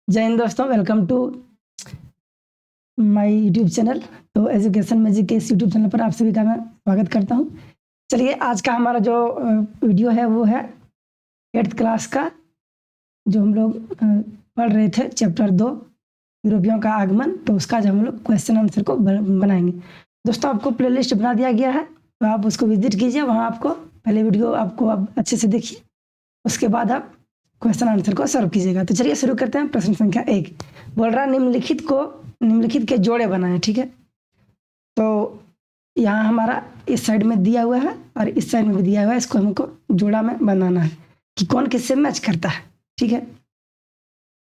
जय हिंद दोस्तों, welcome to my YouTube channel. तो एजुकेशन मैजिक के इस यूट्यूब चैनल पर आप सभी का मैं स्वागत करता हूं। चलिए, आज का हमारा जो वीडियो है वो है 8th क्लास का, जो हम लोग पढ़ रहे थे चैप्टर 2 यूरोपियों का आगमन। तो उसका जो हम लोग क्वेश्चन आंसर को बनाएंगे। दोस्तों, आपको प्लेलिस्ट बना दिया गया है, तो आप उसको विजिट कीजिए। वहाँ आपको पहले वीडियो आपको आप अच्छे से देखिए, उसके बाद आप क्वेश्चन आंसर को सॉल्व कीजिएगा। तो चलिए शुरू करते हैं। प्रश्न संख्या 1 बोल रहा है निम्नलिखित के जोड़े बनाएं। ठीक है, तो यहाँ हमारा इस साइड में दिया हुआ है और इस साइड में भी दिया हुआ है। इसको हमको जोड़ा में बनाना है कि कौन किससे मैच करता है। ठीक है,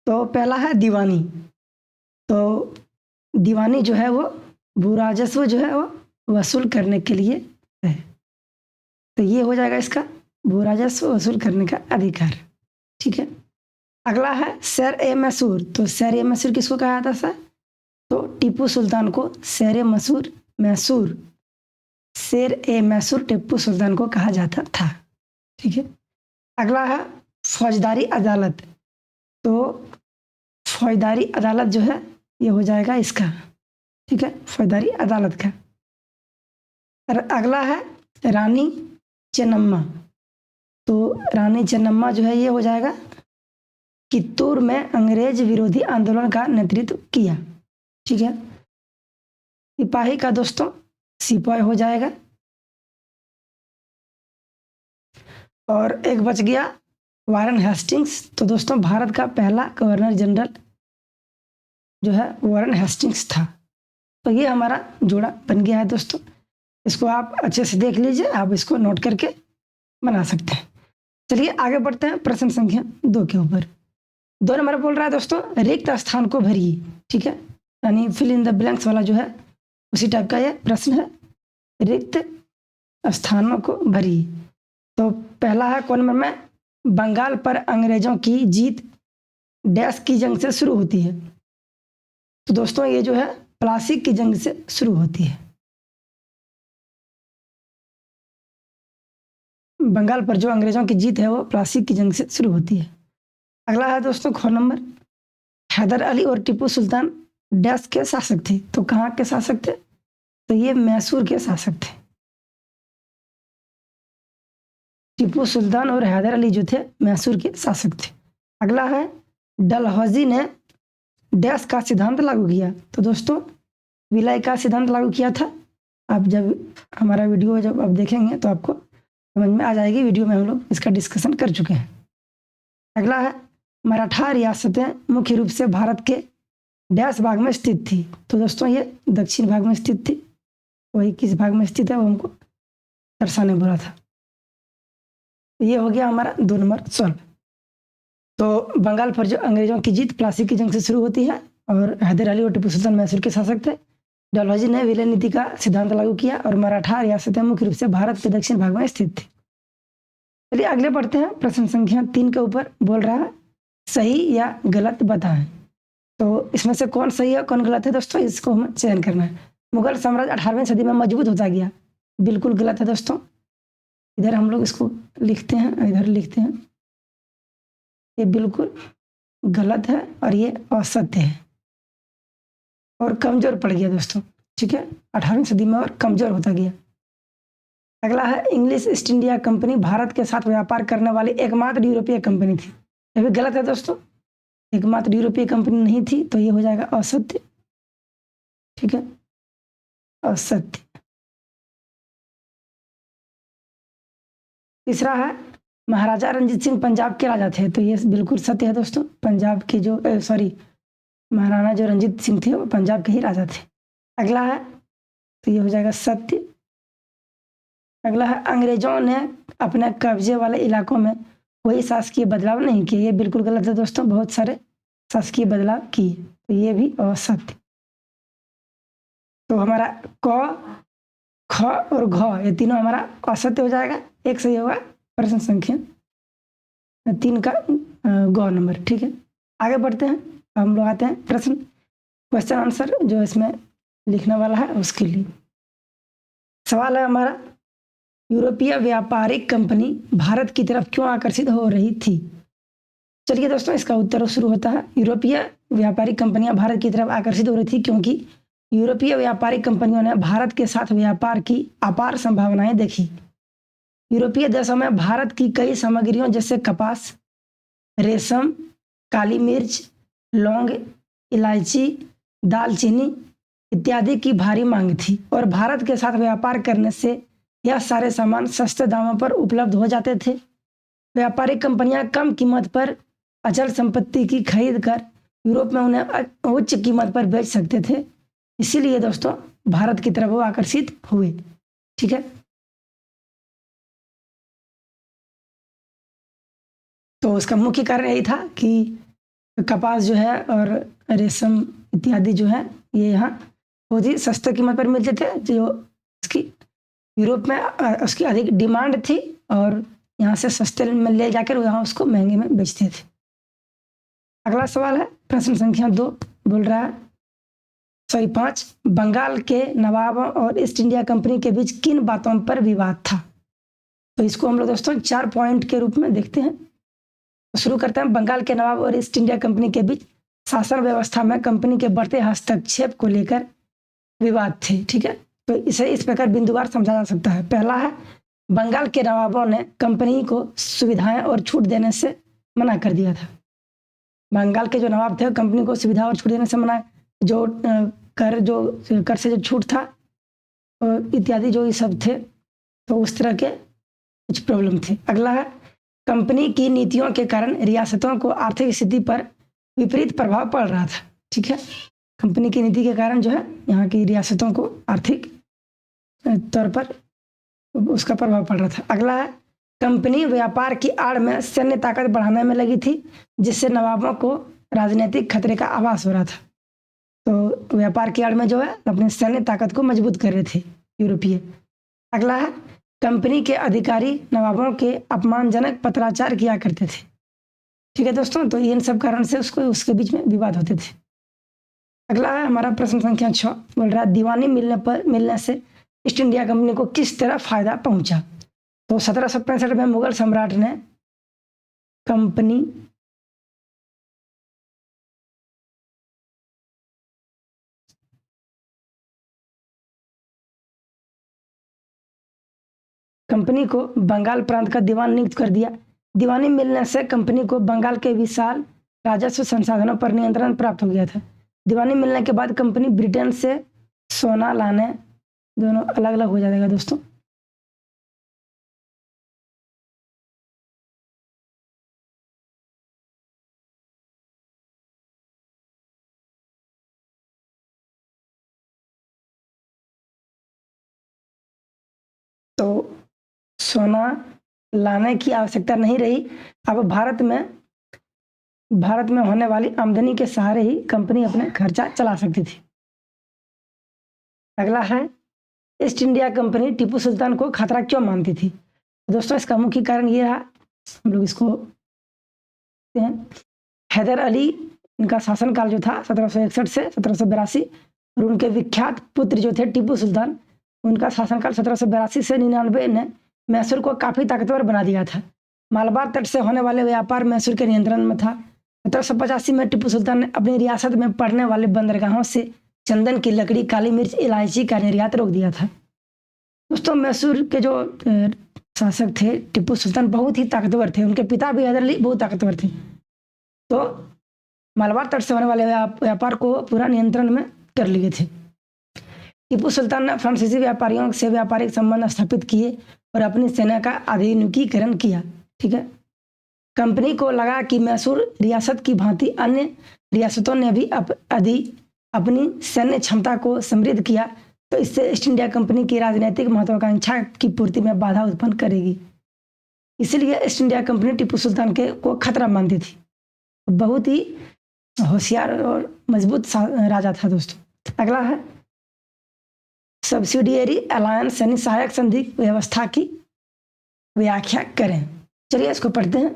तो पहला है दीवानी। तो दीवानी जो है वो भू राजस्व जो है वो वसूल करने के लिए है। तो ये हो जाएगा इसका भू राजस्व वसूल करने का अधिकार। ठीक है, अगला है शेर ए मैसूर। तो शेर ए मैसूर किसको कहा जाता सर? तो टीपू सुल्तान को शेर ए मैसूर शेर ए मैसूर टीपू सुल्तान को कहा जाता था। ठीक है, अगला है फौजदारी अदालत। तो फौजदारी अदालत जो है ये हो जाएगा इसका। ठीक है, फौजदारी अदालत का। और अगला है रानी चेन्नम्मा। तो रानी चेन्नम्मा जो है ये हो जाएगा कित्तूर में अंग्रेज विरोधी आंदोलन का नेतृत्व किया। ठीक है, सिपाही का दोस्तों सिपाही हो जाएगा। और एक बच गया वारेन हेस्टिंग्स। तो दोस्तों भारत का पहला गवर्नर जनरल जो है वारेन हेस्टिंग्स था। तो ये हमारा जोड़ा बन गया है दोस्तों। इसको आप अच्छे से देख लीजिए, आप इसको नोट करके बना सकते हैं। चलिए आगे बढ़ते हैं प्रश्न संख्या 2 के ऊपर। 2 नंबर बोल रहा है दोस्तों रिक्त स्थान को भरिए। ठीक है, यानी फिल इन द ब्लैंक्स वाला जो है उसी टाइप का ये प्रश्न है, रिक्त स्थानों को भरिए। तो पहला है कौन नंबर में, बंगाल पर अंग्रेजों की जीत डैश की जंग से शुरू होती है। तो दोस्तों ये जो है प्लासी की जंग से शुरू होती है। बंगाल पर जो अंग्रेजों की जीत है वो प्लासी की जंग से शुरू होती है। अगला है दोस्तों ख नंबर, हैदर अली और टीपू सुल्तान डैश के शासक थे। तो कहाँ के शासक थे? तो ये मैसूर के शासक थे। टीपू सुल्तान और हैदर अली जो थे मैसूर के शासक थे। अगला है डलहौजी ने डैश का सिद्धांत लागू किया। तो दोस्तों विलय का सिद्धांत लागू किया था। आप जब हमारा वीडियो जब आप देखेंगे तो आपको समझ में आ जाएगी। वीडियो में हम लोग इसका डिस्कशन कर चुके हैं। अगला है मराठा रियासतें मुख्य रूप से भारत के डैश भाग में स्थित थी। तो दोस्तों ये दक्षिण भाग में स्थित थी। वही किस भाग में स्थित है वो हमको दर्शाने बोला था। ये हो गया हमारा 2 नंबर सॉल्व। तो बंगाल पर जो अंग्रेजों की जीत प्लासी की जंग से शुरू होती है और हैदर अली और टीपू सुल्तान मैसूर के शासक थे। डलहौजी ने विलय नीति का सिद्धांत लागू किया और मराठा रियासतें मुख्य रूप से भारत के दक्षिण भाग में स्थित थी। चलिए आगे बढ़ते हैं। प्रश्न संख्या 3 के ऊपर बोल रहा है सही या गलत बताएं। तो इसमें से कौन सही है कौन गलत है दोस्तों, इसको हमें चयन करना है। मुगल साम्राज्य 18वीं सदी में मजबूत होता गया। बिल्कुल गलत है दोस्तों। इधर हम लोग इसको लिखते हैं, इधर लिखते हैं। ये बिल्कुल गलत है और ये असत्य है और कमजोर पड़ गया दोस्तों। ठीक है, 18वीं सदी में और कमजोर होता गया। अगला है English east India company Bharat के साथ व्यापार करने वाली एकमात्र यूरोपीय कंपनी थी। ये भी गलत है दोस्तों, एकमात्र यूरोपीय कंपनी नहीं थी। तो ये हो जाएगा असत्य। ठीक है, असत्य। तीसरा है महाराजा रंजीत सिंह पंजाब के राजा थे। तो ये बिल्कुल सत्य है दोस्तों। पंजाब के जो महाराणा जो रंजीत सिंह थे वो पंजाब के ही राजा थे। अगला है तो ये हो जाएगा सत्य। अगला है अंग्रेजों ने अपने कब्जे वाले इलाकों में कोई शासकीय बदलाव नहीं किए। ये बिल्कुल गलत है दोस्तों, बहुत सारे शासकीय बदलाव किए। तो ये भी असत्य। तो हमारा क ख और घ ये तीनों हमारा असत्य हो जाएगा। एक सही होगा प्रश्न संख्या 3 का ग नंबर। ठीक है, आगे बढ़ते हैं। हम लोग आते हैं प्रश्न क्वेश्चन आंसर जो इसमें लिखने वाला है उसके लिए। सवाल है हमारा यूरोपीय व्यापारिक कंपनी भारत की तरफ क्यों आकर्षित हो रही थी? चलिए दोस्तों, इसका उत्तर शुरू होता है। यूरोपीय व्यापारिक कंपनियां भारत की तरफ आकर्षित हो रही थी क्योंकि यूरोपीय व्यापारिक कंपनियों ने भारत के साथ व्यापार की अपार संभावनाएं देखी। यूरोपीय देशों में भारत की कई सामग्रियों जैसे कपास, रेशम, काली मिर्च, लौंग, इलायची, दालचीनी इत्यादि की भारी मांग थी और भारत के साथ व्यापार करने से यह सारे सामान सस्ते दामों पर उपलब्ध हो जाते थे। व्यापारिक कंपनियां कम कीमत पर अचल संपत्ति की खरीद कर यूरोप में उन्हें उच्च कीमत पर बेच सकते थे। इसीलिए दोस्तों भारत की तरफ वो आकर्षित हुए। ठीक है, तो उसका मुख्य कारण यही था कि कपास जो है और रेशम इत्यादि जो है ये यहाँ बहुत ही सस्ते कीमत पर मिलते थे, जो उसकी यूरोप में उसकी अधिक डिमांड थी और यहाँ से सस्ते में ले जाकर यहाँ उसको महंगे में बेचते थे। अगला सवाल है प्रश्न संख्या 2, बोल रहा है 5, बंगाल के नवाबों और ईस्ट इंडिया कंपनी के बीच किन बातों पर विवाद था। तो इसको हम लोग दोस्तों 4 पॉइंट के रूप में देखते हैं। तो शुरू करते हैं। बंगाल के नवाब और ईस्ट इंडिया कंपनी के बीच शासन व्यवस्था में कंपनी के बढ़ते हस्तक्षेप को लेकर विवाद थे। ठीक है, तो इसे इस प्रकार बिंदुवार समझा जा सकता है। पहला है, बंगाल के नवाबों ने कंपनी को सुविधाएं और छूट देने से मना कर दिया था। बंगाल के जो नवाब थे कंपनी को सुविधा और छूट देने से मना, जो कर से जो छूट था इत्यादि जो ये सब थे, तो उस तरह के कुछ प्रॉब्लम थे। अगला है, कंपनी की नीतियों के कारण रियासतों को आर्थिक स्थिति पर विपरीत प्रभाव पड़ रहा था। ठीक है, कंपनी की नीति के कारण जो है यहाँ की रियासतों को आर्थिक तौर पर उसका प्रभाव पड़ रहा था। अगला है, कंपनी व्यापार की आड़ में सैन्य ताकत बढ़ाने में लगी थी, जिससे नवाबों को राजनीतिक खतरे का आभास हो रहा था। तो व्यापार की आड़ में जो है अपनी सैन्य ताकत को मजबूत कर रहे थे यूरोपीय। अगला है, कंपनी के अधिकारी नवाबों के अपमानजनक पत्राचार किया करते थे। ठीक है दोस्तों, तो इन सब कारण से उसके बीच में विवाद होते थे। अगला है हमारा प्रश्न संख्या 6, बोल रहा है दीवानी मिलने से ईस्ट इंडिया कंपनी को किस तरह फायदा पहुंचा। तो 1765 में मुगल सम्राट ने कंपनी को बंगाल प्रांत का दीवान नियुक्त कर दिया। दीवानी मिलने से कंपनी को बंगाल के विशाल राजस्व संसाधनों पर नियंत्रण प्राप्त हो गया था। दीवानी मिलने के बाद कंपनी ब्रिटेन से सोना लाने दोनों अलग अलग हो जाएगा दोस्तों। तो सोना लाने की आवश्यकता नहीं रही। अब भारत में होने वाली आमदनी के सहारे ही कंपनी अपने खर्चा चला सकती थी। अगला है, east India company Tipu Sultan को खतरा क्यों मानती थी। दोस्तों इसका मुख्य कारण ये रहा, हम लोग इसको हैदर अली, इनका शासनकाल जो था 1761 से 1782 और उनके विख्यात पुत्र जो थे टीपू सुल्तान, उनका शासनकाल 1782 से 99 ने मैसूर को काफ़ी ताकतवर बना दिया था। मालबार तट से होने वाले व्यापार मैसूर के नियंत्रण में था। 1785 में टीपू सुल्तान ने अपनी रियासत में पड़ने वाले बंदरगाहों से चंदन की लकड़ी, काली मिर्च, इलायची का निर्यात रोक दिया था। दोस्तों मैसूर के जो शासक थे टीपू सुल्तान बहुत ही ताकतवर थे। उनके पिता भी हैदर अली बहुत ताकतवर थे। तो मालबार तट से होने वाले व्यापार को पूरा नियंत्रण में कर लिए थे। टीपू सुल्तान ने फ्रांसीसी व्यापारियों से व्यापारिक संबंध स्थापित किए और अपनी सेना का आधुनिकीकरण किया। ठीक है, कंपनी को लगा कि मैसूर रियासत की भांति अन्य रियासतों ने भी अपनी सैन्य क्षमता को समृद्ध किया, तो इससे ईस्ट इंडिया कंपनी की राजनीतिक महत्वाकांक्षा की पूर्ति में बाधा उत्पन्न करेगी। इसलिए east India company Tipu Sultan को खतरा मानती थी। बहुत ही होशियार और मजबूत राजा था दोस्तों। अगला है, सब्सिडियरी अलायंस यानी सहायक संधि व्यवस्था की व्याख्या करें। चलिए इसको पढ़ते हैं।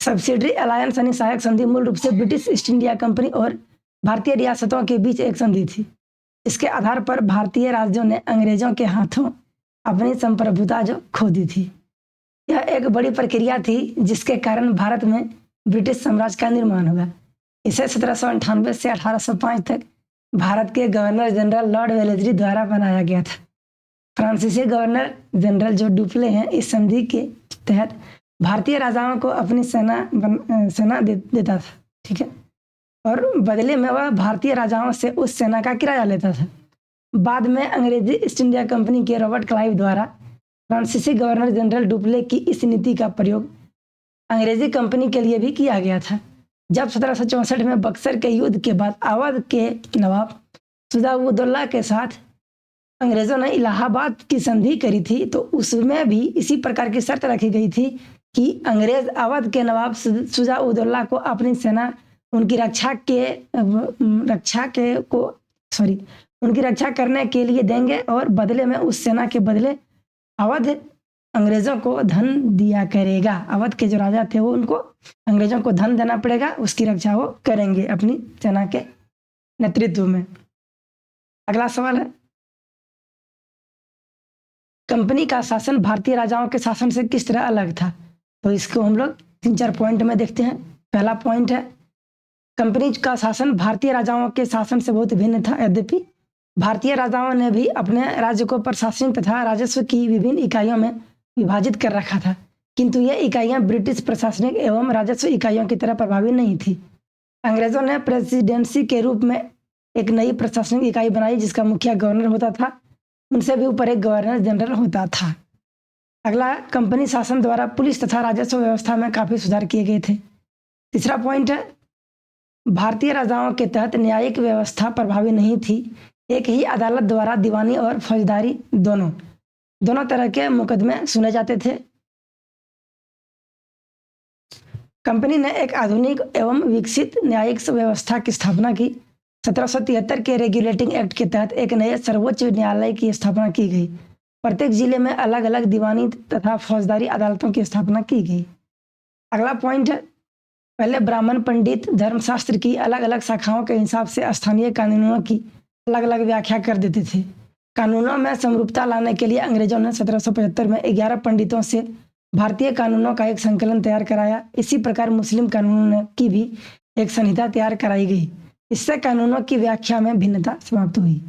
सब्सिडरी अलायंस यानी सहायक संधि मूल रूप से ब्रिटिश ईस्ट इंडिया कंपनी और भारतीय रियासतों के बीच एक संधि थी। इसके आधार पर भारतीय राज्यों ने अंग्रेजों के हाथों अपनी संप्रभुता जो खो दी थी। यह एक बड़ी प्रक्रिया थी जिसके कारण भारत में ब्रिटिश साम्राज्य का निर्माण हुआ। इसे 1798 से 1805 तक भारत के गवर्नर जनरल लॉर्ड वेलेस्ली द्वारा बनाया गया था। फ्रांसीसी गवर्नर जनरल जो डुप्ले हैं इस संधि के तहत भारतीय राजाओं को अपनी सेना देता था, ठीक है, और बदले में वह भारतीय राजाओं से उस सेना का किराया लेता था। बाद में अंग्रेजी ईस्ट इंडिया कंपनी के रॉबर्ट क्लाइव द्वारा फ्रांसीसी गवर्नर जनरल डुप्ले की इस नीति का प्रयोग अंग्रेजी कंपनी के लिए भी किया गया था। जब 1764 में बक्सर के युद्ध के बाद अवध के नवाब शुजा-उद-दौला के साथ अंग्रेजों ने इलाहाबाद की संधि करी थी, तो उसमें भी इसी प्रकार की शर्त रखी गई थी कि अंग्रेज अवध के नवाब शुजा-उद-दौला को अपनी सेना उनकी रक्षा करने के लिए देंगे और बदले में उस सेना के बदले अवध अंग्रेजों को धन दिया करेगा। अवध के जो राजा थे वो उनको अंग्रेजों को धन देना पड़ेगा, उसकी रक्षा वो करेंगे अपनी सेना के नेतृत्व में। अगला सवाल है, कंपनी का शासन भारतीय राजाओं के शासन से किस तरह अलग था? तो इसको हम लोग 3-4 पॉइंट में देखते हैं। पहला पॉइंट है, कंपनी का शासन भारतीय राजाओं के शासन से बहुत भिन्न था। यद्यपि भारतीय राजाओं ने भी अपने राज्य को प्रशासनिक तथा राजस्व की विभिन्न इकाइयों में विभाजित कर रखा था, किंतु ये इकाइयां ब्रिटिश प्रशासनिक एवं राजस्व इकाइयों की तरह प्रभावी नहीं थी। अंग्रेजों ने प्रेसिडेंसी के रूप में एक नई प्रशासनिक इकाई बनाई जिसका मुखिया गवर्नर होता था, उनसे भी ऊपर एक गवर्नर जनरल होता था। अगला, कंपनी शासन द्वारा पुलिस तथा राजस्व व्यवस्था में काफ़ी सुधार किए गए थे। तीसरा पॉइंट है, भारतीय राजाओं के तहत न्यायिक व्यवस्था प्रभावी नहीं थी। एक ही अदालत द्वारा दीवानी और फौजदारी दोनों तरह के मुकदमे सुने जाते थे। कंपनी ने एक आधुनिक एवं विकसित न्यायिक व्यवस्था की स्थापना की। 1773 के रेगुलेटिंग एक्ट के तहत एक नए सर्वोच्च न्यायालय की स्थापना की गई। प्रत्येक जिले में अलग अलग दीवानी तथा फौजदारी अदालतों की स्थापना की गई। अगला पॉइंट है, पहले ब्राह्मण पंडित धर्मशास्त्र की अलग अलग शाखाओं के हिसाब से स्थानीय कानूनों की अलग अलग व्याख्या कर देते थे। कानूनों में समरूपता लाने के लिए अंग्रेजों ने 1775 में 11 पंडितों से भारतीय कानूनों का एक संकलन तैयार कराया। इसी प्रकार मुस्लिम कानूनों की भी एक संहिता तैयार कराई गई। इससे कानूनों की व्याख्या में भिन्नता समाप्त हुई।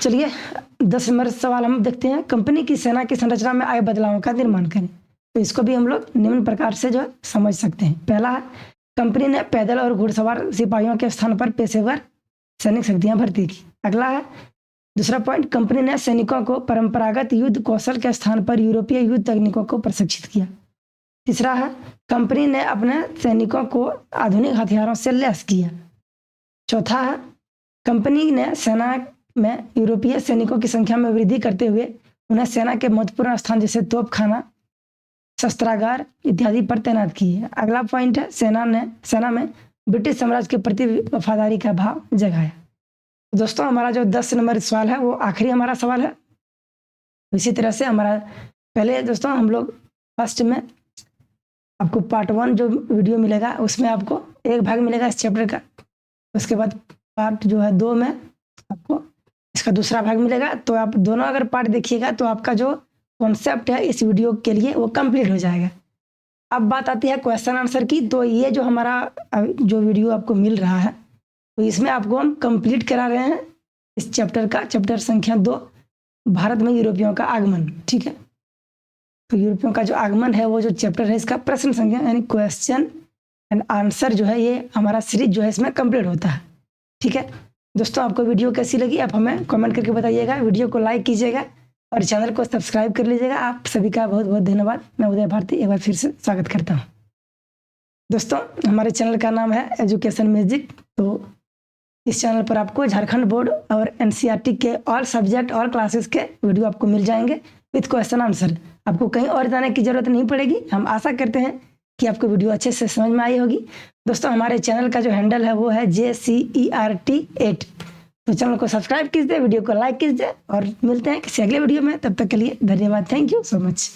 चलिए 10 नंबर सवाल हम देखते हैं, कंपनी की सेना की संरचना में आए बदलावों का निर्माण करें। तो इसको भी हम लोग निम्न प्रकार से जो समझ सकते हैं। पहला है, कंपनी ने पैदल और घुड़सवार सिपाहियों के स्थान पर पेशेवर सैनिक शक्तियां भर्ती की। अगला है, दूसरा पॉइंट, कंपनी ने सैनिकों को परंपरागत युद्ध कौशल के स्थान पर यूरोपीय युद्ध तकनीकों को प्रशिक्षित किया। तीसरा है, कंपनी ने अपने सैनिकों को आधुनिक हथियारों से लैस किया। चौथा है, कंपनी ने सेना में यूरोपीय सैनिकों की संख्या में वृद्धि करते हुए उन्हें सेना के महत्वपूर्ण स्थान जैसे तोपखाना, शस्त्रागार इत्यादि पर तैनात किए। अगला पॉइंट है, सेना में ब्रिटिश साम्राज्य के प्रति वफादारी का भाव जगाया। दोस्तों हमारा जो 10 नंबर सवाल है वो आखिरी हमारा सवाल है। इसी तरह से हमारा पहले दोस्तों हम लोग फर्स्ट में आपको पार्ट 1 जो वीडियो मिलेगा उसमें आपको एक भाग मिलेगा इस चैप्टर का। उसके बाद पार्ट जो है 2 में आपको इसका दूसरा भाग मिलेगा। तो आप दोनों अगर पार्ट देखिएगा तो आपका जो कॉन्सेप्ट है इस वीडियो के लिए वो कंप्लीट हो जाएगा। अब बात आती है क्वेश्चन आंसर की। तो ये जो हमारा जो वीडियो आपको मिल रहा है तो इसमें आपको हम कंप्लीट करा रहे हैं इस चैप्टर का, चैप्टर संख्या 2, भारत में यूरोपियों का आगमन। ठीक है, तो यूरोपियों का जो आगमन है वो जो चैप्टर है इसका प्रश्न संख्या यानी क्वेश्चन एंड आंसर जो है ये हमारा सीरीज जो है इसमें कंप्लीट होता है। ठीक है दोस्तों, आपको वीडियो कैसी लगी आप हमें कमेंट करके बताइएगा। वीडियो को लाइक कीजिएगा और चैनल को सब्सक्राइब कर लीजिएगा। आप सभी का बहुत बहुत धन्यवाद। मैं उदय भारती एक बार फिर से स्वागत करता हूँ। दोस्तों हमारे चैनल का नाम है एजुकेशन मैजिक। तो इस चैनल पर आपको झारखंड बोर्ड और एनसीईआरटी के ऑल सब्जेक्ट और क्लासेस के वीडियो आपको मिल जाएंगे विथ क्वेश्चन आंसर। आपको कहीं और जाने की ज़रूरत नहीं पड़ेगी। हम आशा करते हैं कि आपको वीडियो अच्छे से समझ में आई होगी। दोस्तों हमारे चैनल का जो हैंडल है वो है JCERT8। तो चैनल को सब्सक्राइब कीजिए, वीडियो को लाइक कीजिए और मिलते हैं किसी अगले वीडियो में। तब तक के लिए धन्यवाद। Thank you so much.